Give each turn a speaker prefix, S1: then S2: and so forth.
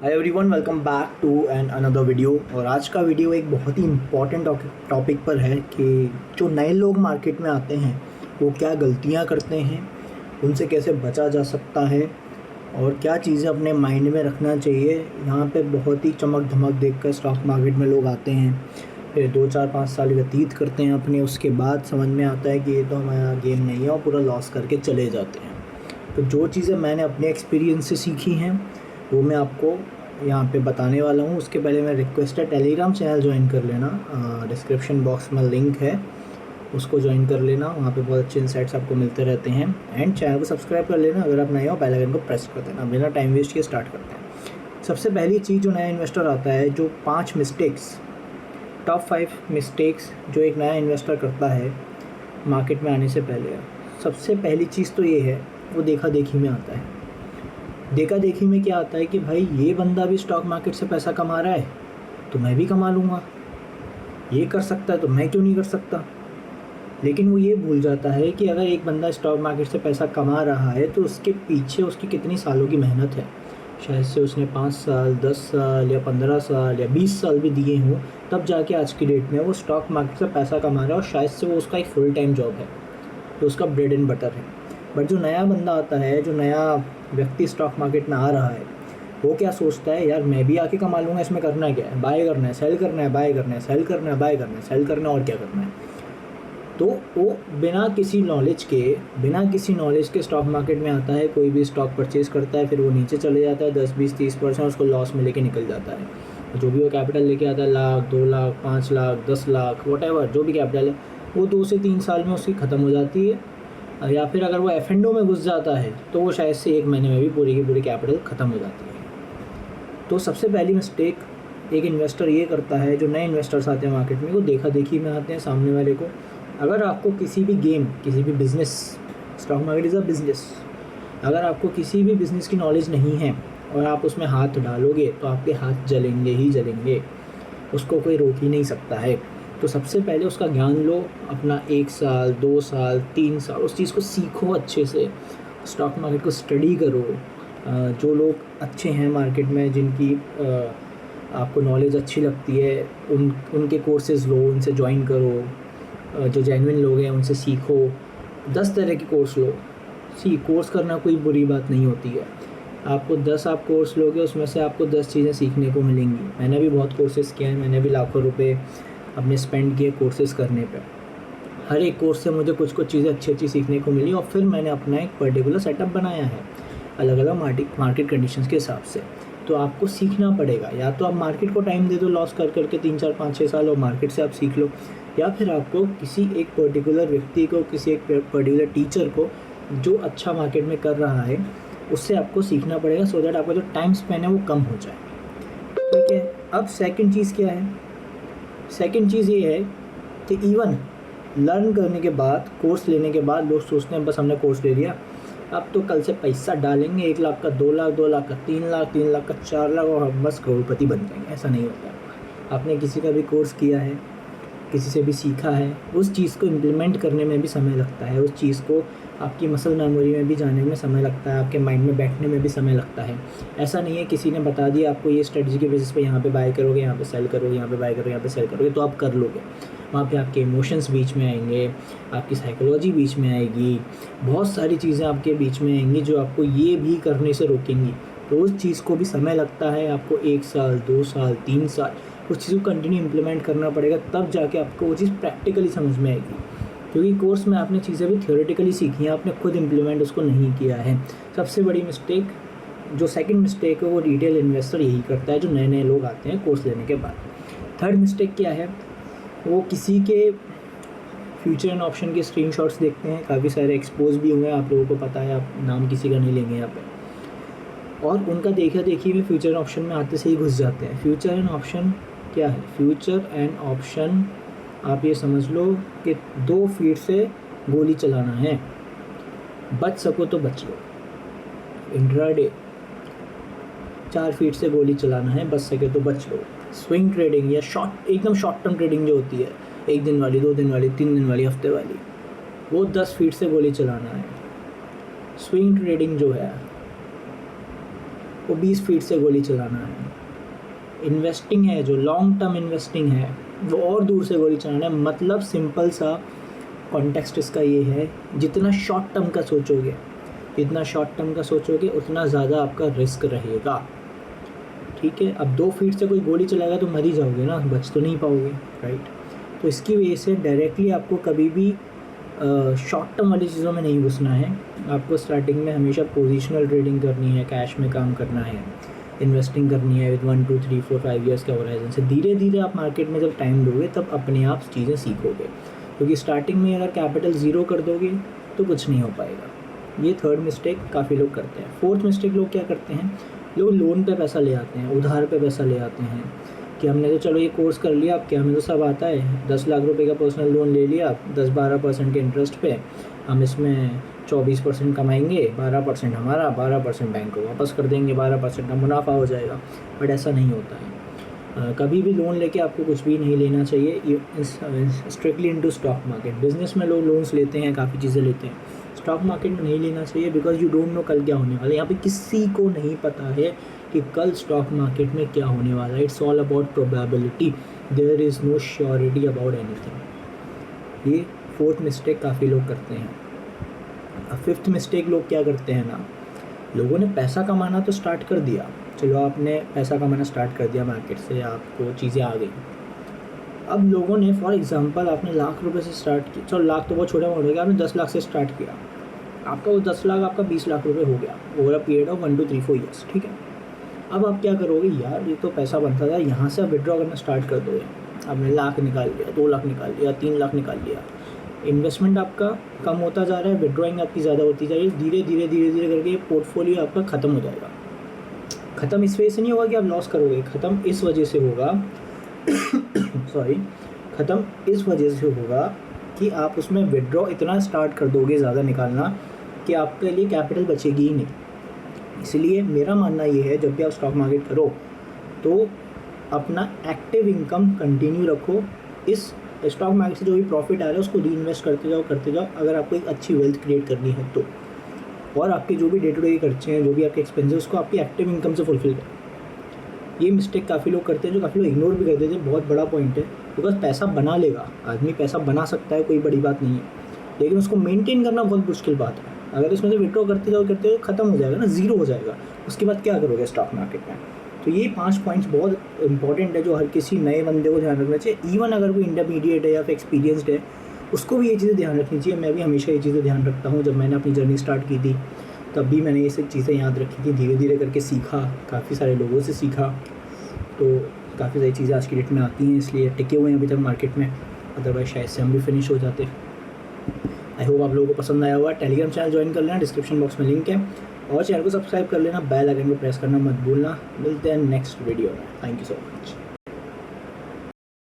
S1: Hi everyone, welcome back to an another video. और आज का वीडियो एक बहुत ही इम्पॉर्टेंट टॉपिक पर है कि जो नए लोग मार्केट में आते हैं वो क्या गलतियां करते हैं, उनसे कैसे बचा जा सकता है और क्या चीज़ें अपने माइंड में रखना चाहिए। यहाँ पे बहुत ही चमक धमक देखकर स्टॉक मार्केट में लोग आते हैं, फिर 2 4 5 साल व्यतीत करते हैं अपने, उसके बाद समझ में आता है कि ये तो हमारा गेम नहीं है और पूरा लॉस करके चले जाते हैं। तो जो चीज़ें मैंने अपने एक्सपीरियंस से सीखी हैं वो मैं आपको यहाँ पे बताने वाला हूँ। उसके पहले मैं रिक्वेस्ट है टेलीग्राम चैनल ज्वाइन कर लेना, डिस्क्रिप्शन बॉक्स में लिंक है, उसको ज्वाइन कर लेना। वहाँ पे बहुत अच्छे इंसाइट्स आपको मिलते रहते हैं। एंड चैनल को सब्सक्राइब कर लेना अगर आप नए हो, बेल आइकन को प्रेस कर देना। बिना टाइम वेस्ट किए स्टार्ट करते हैं। सबसे पहली चीज़, जो नया इन्वेस्टर आता है, जो 5 मिस्टेक्स, टॉप 5 मिस्टेक्स जो एक नया इन्वेस्टर करता है मार्केट में आने से पहले, सबसे पहली चीज़ तो ये है, वो देखा देखी में आता है। देखा देखी में क्या आता है कि भाई ये बंदा भी स्टॉक मार्केट से पैसा कमा रहा है तो मैं भी कमा लूँगा, ये कर सकता है तो मैं क्यों नहीं कर सकता। लेकिन वो ये भूल जाता है कि अगर एक बंदा स्टॉक मार्केट से पैसा कमा रहा है तो उसके पीछे उसकी कितनी सालों की मेहनत है। शायद से उसने 5 साल, 10 साल या 15 साल या 20 साल भी दिए हों, तब जाके आज की डेट में वो स्टॉक मार्केट से पैसा कमा रहा है। और शायद से वो उसका एक फुल टाइम जॉब है, तो उसका ब्रेड एंड बटर है। बट जो नया बंदा आता है, जो नया व्यक्ति स्टॉक मार्केट में आ रहा है, वो क्या सोचता है, यार मैं भी आके कमा लूँगा, इसमें करना क्या है, बाय करना है, सेल करना है, बाय करना है, सेल करना है, बाय करना है, सेल करना है, और क्या करना है। तो वो बिना किसी नॉलेज के स्टॉक मार्केट में आता है, कोई भी स्टॉक परचेज़ करता है, फिर वो नीचे चले जाता है 10-20-30%, उसको लॉस में लेके निकल जाता है। जो भी वो कैपिटल लेके आता है, लाख, 2 लाख, 5 लाख, 10 लाख, वॉटेवर जो भी कैपिटल है, वो 2 से 3 साल में उसकी ख़त्म हो जाती है। या फिर अगर वो एफ&ओ में घुस जाता है तो वो शायद से 1 महीने में भी पूरी की पूरी कैपिटल ख़त्म हो जाती है। तो सबसे पहली मिस्टेक एक इन्वेस्टर ये करता है, जो नए इन्वेस्टर्स आते हैं मार्केट में, वो देखा देखी में आते हैं सामने वाले को। अगर आपको किसी भी गेम, किसी भी business, stock market is a business, अगर आपको किसी भी बिज़नेस की नॉलेज नहीं है और आप उसमें हाथ डालोगे तो आपके हाथ जलेंगे ही जलेंगे, उसको कोई रोक ही नहीं सकता है। तो सबसे पहले उसका ज्ञान लो, अपना 1 साल, 2 साल, 3 साल उस चीज़ को सीखो अच्छे से, स्टॉक मार्केट को स्टडी करो। जो लोग अच्छे हैं मार्केट में, जिनकी आपको नॉलेज अच्छी लगती है, उनके कोर्सेज़ लो, उनसे ज्वाइन करो। जो जेन्युइन लोग हैं उनसे सीखो। 10 तरह के कोर्स लो। कोर्स करना कोई बुरी बात नहीं होती है। आपको 10 आप कोर्स लोगे, उसमें से आपको 10 चीज़ें सीखने को मिलेंगी। मैंने भी बहुत कोर्सेज़ किए हैं, मैंने भी लाखों रुपए अपने स्पेंड किए कोर्सेज़ करने पे। हर एक कोर्स से मुझे कुछ चीज़ें अच्छी सीखने को मिली और फिर मैंने अपना एक पर्टिकुलर सेटअप बनाया है अलग अलग मार्केट कंडीशंस के हिसाब से। तो आपको सीखना पड़ेगा, या तो आप मार्केट को टाइम दे दो लॉस कर करके 3 4 5 6 साल, और मार्केट से आप सीख लो, या फिर आपको किसी एक पर्टिकुलर व्यक्ति को, किसी एक पर्टिकुलर टीचर को जो अच्छा मार्केट में कर रहा है, उससे आपको सीखना पड़ेगा, सो दैट आपका जो टाइम स्पेन है वो कम हो जाए। ठीक है। अब सेकंड चीज़ क्या है? सेकंड चीज़ ये है कि इवन लर्न करने के बाद, कोर्स लेने के बाद, लोग सोचते हैं बस हमने कोर्स ले लिया, अब तो कल से पैसा डालेंगे, 1 लाख का 2 लाख, 2 लाख का 3 लाख, 3 लाख का 4 लाख, और हम बस करोड़पति बन जाएंगे। ऐसा नहीं होता। आपने किसी का भी कोर्स किया है, किसी से भी सीखा है, उस चीज़ को इम्प्लीमेंट करने में भी समय लगता है, उस चीज़ को आपकी मसल मेमोरी में भी जाने में समय लगता है, आपके माइंड में बैठने में भी समय लगता है। ऐसा नहीं है किसी ने बता दिया आपको ये स्ट्रेटजी के बेसिस पे यहाँ पे बाय करोगे, यहाँ पे सेल करोगे, यहाँ पे बाय करोगे, यहाँ पे सेल करोगे तो आप कर लोगे। वहाँ पे आपके इमोशंस बीच में आएंगे, आपकी साइकोलॉजी बीच में आएगी, बहुत सारी चीज़ें आपके बीच में आएंगी जो आपको ये भी करने से रोकेंगी। तो उस चीज़ को भी समय लगता है। आपको 1 साल, 2 साल, 3 साल उस चीज़ को कंटिन्यू इम्प्लीमेंट करना पड़ेगा, तब जाके आपको वो चीज़ प्रैक्टिकली समझ में आएगी। क्योंकि कोर्स में आपने चीज़ें भी थ्योरेटिकली सीखी हैं, आपने खुद इम्प्लीमेंट उसको नहीं किया है। सबसे बड़ी मिस्टेक, जो सेकंड मिस्टेक है, वो रिटेल इन्वेस्टर यही करता है, जो नए नए लोग आते हैं कोर्स लेने के बाद। थर्ड मिस्टेक क्या है? वो किसी के फ्यूचर एंड ऑप्शन के स्क्रीनशॉट्स देखते हैं, काफ़ी सारे एक्सपोज भी हुए हैं, आप लोगों को पता है, आप नाम किसी का नहीं लेंगे यहाँ पे, और उनका देखा देखी में फ्यूचर एंड ऑप्शन में आते से ही घुस जाते हैं। फ्यूचर एंड ऑप्शन क्या है? फ्यूचर एंड ऑप्शन आप ये समझ लो कि 2 फीट से गोली चलाना है, बच सको तो बच लो। इंट्राडे 4 फीट से गोली चलाना है, बच सके तो बच लो। स्विंग ट्रेडिंग या एकदम शॉर्ट टर्म ट्रेडिंग जो होती है, 1 दिन वाली, 2 दिन वाली, 3 दिन वाली, हफ्ते वाली, वो 10 फीट से गोली चलाना है। स्विंग ट्रेडिंग जो है वो 20 फीट से गोली चलाना है। इन्वेस्टिंग है जो लॉन्ग टर्म इन्वेस्टिंग है वो और दूर से गोली चलाना है। मतलब सिंपल सा कॉन्टेक्स्ट इसका ये है, जितना शॉर्ट टर्म का सोचोगे उतना ज़्यादा आपका रिस्क रहेगा। ठीक है, अब 2 फीट से कोई गोली चलाएगा तो मर ही जाओगे ना, बच तो नहीं पाओगे, राइट। तो इसकी वजह से डायरेक्टली आपको कभी भी शॉर्ट टर्म वाली चीज़ों में नहीं घुसना है। आपको स्टार्टिंग में हमेशा पोजिशनल ट्रेडिंग करनी है, कैश में काम करना है, इन्वेस्टिंग करनी है विद 1 2 3 4 5 ईयर्स के होराइजन से। धीरे धीरे आप मार्केट में जब टाइम दोगे तब अपने आप चीज़ें सीखोगे, क्योंकि स्टार्टिंग में अगर कैपिटल ज़ीरो कर दोगे तो कुछ नहीं हो पाएगा। ये थर्ड मिस्टेक काफ़ी लोग करते हैं। फोर्थ मिस्टेक लोग क्या करते हैं, लोग लोन पे पैसा ले आते हैं, उधार पे पैसा ले आते हैं कि हमने तो चलो ये कोर्स कर लिया, अब क्या हमें तो सब आता है, 10 लाख रुपए का पर्सनल लोन ले लिया 10-12% के इंटरेस्ट पे, हम इसमें 24% कमाएंगे, 12% हमारा, 12% बैंक को वापस कर देंगे, 12% का मुनाफा हो जाएगा। बट ऐसा नहीं होता है। कभी भी लोन लेके आपको कुछ भी नहीं लेना चाहिए, strictly into stock market. Business में लोग लोन्स लेते हैं, काफ़ी चीज़ें लेते हैं, स्टॉक मार्केट में नहीं लेना चाहिए, बिकॉज यू डोंट नो कल क्या होने वाला है। यहाँ पे किसी को नहीं पता है कि कल स्टॉक मार्केट में क्या होने वाला है। It's all about probability, there is no surety about anything. ये फोर्थ मिस्टेक काफ़ी लोग करते हैं। अब फिफ्थ मिस्टेक लोग क्या करते हैं ना, लोगों ने पैसा कमाना तो स्टार्ट कर दिया, चलो आपने पैसा कमाना स्टार्ट कर दिया मार्केट से, आपको चीज़ें आ गई। अब लोगों ने फॉर एग्जांपल आपने लाख रुपए से स्टार्ट किया, चलो लाख तो बहुत छोटा अमाउंट हो गया, आपने 10 लाख से स्टार्ट किया, आपका वो 10 लाख आपका 20 लाख रुपए हो गया over a period of 1 2 3 4 years. ठीक है, अब आप क्या करोगे, यार ये तो पैसा बनता था, यहाँ से आप विड्रॉ करना स्टार्ट कर दोगे। आपने लाख निकाल लिया, 2 लाख निकाल लिया, 3 लाख निकाल लिया, इन्वेस्टमेंट आपका कम होता जा रहा है, विड्रॉइंग आपकी ज़्यादा होती जा रही है, धीरे धीरे करके पोर्टफोलियो आपका ख़त्म हो जाएगा। ख़त्म इस वजह से नहीं होगा कि आप लॉस करोगे, ख़त्म इस वजह से होगा ख़त्म इस वजह से होगा कि आप उसमें विड्रॉ इतना स्टार्ट कर दोगे ज़्यादा निकालना कि आपके लिए कैपिटल बचेगी ही नहीं। इसलिए मेरा मानना ये है, जब भी आप स्टॉक मार्केट करो तो अपना एक्टिव इनकम कंटिन्यू रखो, इस स्टॉक मार्केट से जो भी प्रॉफिट आ रहा है उसको री इन्वेस्ट करते जाओ अगर आपको एक अच्छी वेल्थ क्रिएट करनी है तो। और आपके जो भी डे टू डे खर्चे हैं, जो भी आपके एक्सपेंसेस, उसको आपकी एक्टिव इनकम से फुलफिल करें। ये मिस्टेक काफ़ी लोग करते हैं, जो काफ़ी लोग इग्नोर भी कर देते हैं। बहुत बड़ा पॉइंट है, बिकॉज पैसा बना लेगा आदमी, पैसा बना सकता है, कोई बड़ी बात नहीं है, लेकिन उसको मेंटेन करना बहुत मुश्किल बात है। अगर इसमें से विड्रॉ करते जाओ ख़त्म हो जाएगा ना, ज़ीरो हो जाएगा, उसके बाद क्या करोगे स्टॉक मार्केट में। तो ये 5 पॉइंट्स बहुत इंपॉर्टेंट है जो हर किसी नए बंदे को ध्यान रखना चाहिए। इवन अगर कोई इंटरमीडिएट है या फिर एक्सपीरियंसड है, उसको भी ये चीज़ें ध्यान रखनी चाहिए। मैं भी हमेशा ये चीज़ें ध्यान रखता हूँ। जब मैंने अपनी जर्नी स्टार्ट की थी तब भी मैंने ये सब चीज़ें याद रखी थी, धीरे धीरे करके सीखा, काफ़ी सारे लोगों से सीखा, तो काफ़ी सारी चीज़ें आज की डेट में आती हैं, इसलिए टिके हुए हैं अभी तक मार्केट में, अदरवाइज शायद से हम भी फिनिश हो जाते। आई होप आप लोगों को पसंद आया हुआ। टेलीग्राम चैनल ज्वाइन कर लेना, डिस्क्रिप्शन बॉक्स में लिंक है, और चैनल को सब्सक्राइब कर लेना, बेल आइकन को प्रेस करना मत भूलना। मिलते हैं नेक्स्ट वीडियो में। Thank you so much.